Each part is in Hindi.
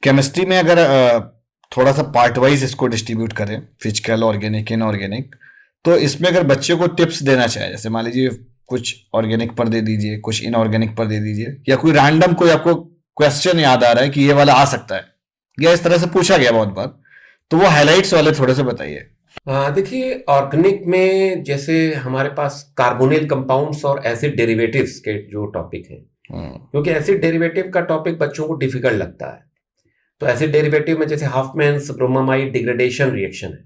केमिस्ट्री में अगर थोड़ा सा पार्ट वाइज इसको डिस्ट्रीब्यूट करें, फिजिकल, ऑर्गेनिक, इनऑर्गेनिक, तो इसमें अगर बच्चे को टिप्स देना चाहे, जैसे मान लीजिए कुछ ऑर्गेनिक पर दे दीजिए, कुछ इनऑर्गेनिक पर दे दीजिए, या कोई रैंडम कोई आपको क्वेश्चन याद आ रहा है कि ये वाला आ सकता है, या इस तरह से पूछा गया बहुत बार, तो वो हाइलाइट्स वाले थोड़े से बताइए। देखिए, ऑर्गेनिक में जैसे हमारे पास कार्बोनिल कंपाउंड्स और एसिड डेरिवेटिव्स के जो टॉपिक हैं, क्योंकि एसिड डेरिवेटिव का टॉपिक बच्चों को डिफिकल्ट लगता है। तो एसिड डेरिवेटिव में जैसे हाफमैन्स ब्रोमामाइड डिग्रेडेशन रिएक्शन है,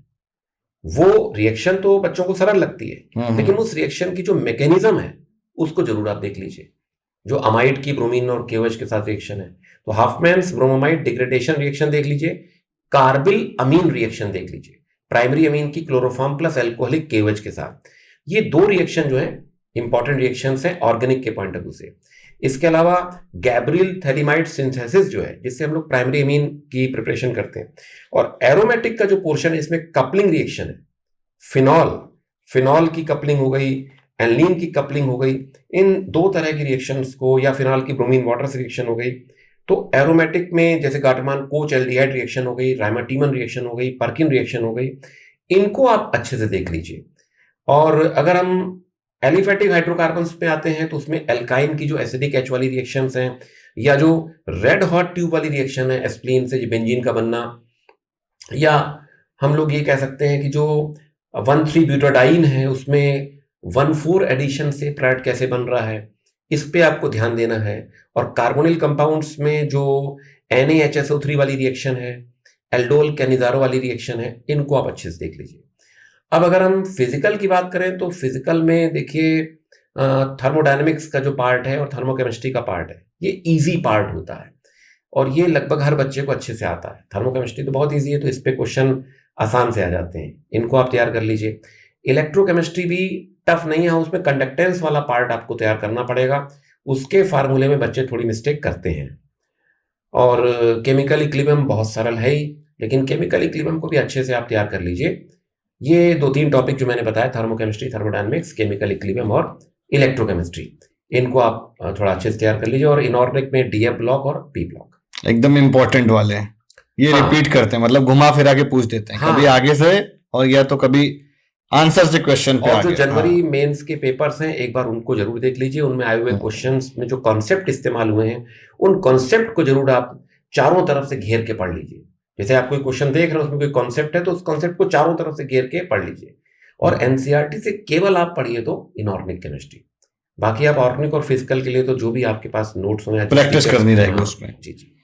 वो रिएक्शन तो बच्चों को सरल लगती है, लेकिन उस रिएक्शन की जो मैकेनिज्म है उसको जरूर आप देख लीजिए। जो अमाइड की ब्रोमीन और केवच के साथ रिएक्शन है, तो हाफमैन्स ब्रोमामाइड डिग्रेडेशन रिएक्शन देख लीजिए, कार्बिल अमीन रिएक्शन देख लीजिए, प्राइमरी अमीन की क्लोरोफॉर्म प्लस एल्कोहलिक केवच के साथ। ये दो रिएक्शन जो है इंपॉर्टेंट रिएक्शंस हैं ऑर्गेनिक के पॉइंट ऑफ व्यू से। इसके अलावा गैब्रियल थैलिमाइड सिंथेसिस जो है, जिससे हम लोग प्राइमरी अमीन की प्रिपरेशन करते हैं, और एरोमेटिक का जो पोर्शन है इसमें कपलिंग रिएक्शन है, फिनॉल फिनॉल की कपलिंग हो गई, एनलीन की कपलिंग हो गई, इन दो तरह की रिएक्शंस को, या फिनॉल की ब्रोमीन वाटर से रिएक्शन हो गई। तो एरोमेटिक में जैसे गाटमान कोच एल्डिहाइड रिएक्शन हो गई, राइमाटीमन रिएक्शन हो गई, पर्किन रिएक्शन हो गई, इनको आप अच्छे से देख लीजिए। और अगर हम एलिफेटिक हाइड्रोकार्बन्स पे आते हैं तो उसमें एल्काइन की जो एसिडिक एच वाली रिएक्शंस हैं, या जो रेड हॉट ट्यूब वाली रिएक्शन है एस्प्लीन से बेंजीन का बनना, या हम लोग ये कह सकते हैं कि जो 1,3 ब्यूटाडाइन है उसमें 1,4 एडिशन से प्रैट कैसे बन रहा है, इस पे आपको ध्यान देना है। और कार्बोनिल कंपाउंड्स में जो NaHSO3 वाली रिएक्शन है, एल्डोल कैनिजारो वाली रिएक्शन है, इनको आप अच्छे से देख लीजिए। अब अगर हम फिजिकल की बात करें तो फिजिकल में देखिए, थर्मोडायनेमिक्स का जो पार्ट है और थर्मोकेमिस्ट्री का पार्ट है, ये इजी पार्ट होता है और ये लगभग हर बच्चे को अच्छे से आता है। थर्मोकेमिस्ट्री तो बहुत इजी है, तो इस पे क्वेश्चन आसान से आ जाते हैं, इनको आप तैयार कर लीजिए। इलेक्ट्रोकेमिस्ट्री भी टफ नहीं है, उसमें कंडक्टेंस वाला पार्ट आपको तैयार करना पड़ेगा, उसके फार्मूले में बच्चे थोड़ी मिस्टेक करते हैं। और केमिकल इक्विलिब्रियम बहुत सरल है ही, लेकिन केमिकल इक्विलिब्रियम को भी अच्छे से आप तैयार कर लीजिए। ये 2-3 टॉपिक जो मैंने बताया, थर्मोकेमिस्ट्री, थर्मोडायनेमिक्स, केमिकल इक्विलिब्रियम और इलेक्ट्रोकेमिस्ट्री, इनको आप थोड़ा अच्छे से तैयार कर लीजिए। और इनऑर्गेनिक में DF ब्लॉक और P ब्लॉक एकदम इंपॉर्टेंट वाले हैं, ये रिपीट करते हैं, मतलब घुमा फिरा के पूछ देते हैं, कभी आगे से और या तो कभी आंसर से क्वेश्चन पे और जो जनवरी मेंस के पेपर्स हैं एक बार उनको जरूर देख लीजिए, उनमें आए हुए क्वेश्चंस में जो कॉन्सेप्ट इस्तेमाल हुए हैं उन कॉन्सेप्ट को जरूर आप चारों तरफ से घेर के पढ़ लीजिए। जैसे आप कोई क्वेश्चन देख रहे हो उसमें कोई कॉन्सेप्ट है तो उस कॉन्सेप्ट को चारों तरफ से घेर के पढ़ लीजिए। और NCERT से केवल आप पढ़िए तो इनऑर्गेनिक केमिस्ट्री, बाकी आप ऑर्गेनिक और फिजिकल के लिए तो जो भी आपके पास नोट्स होंगे प्रैक्टिस करनी रहेगी उसमें। जी जी।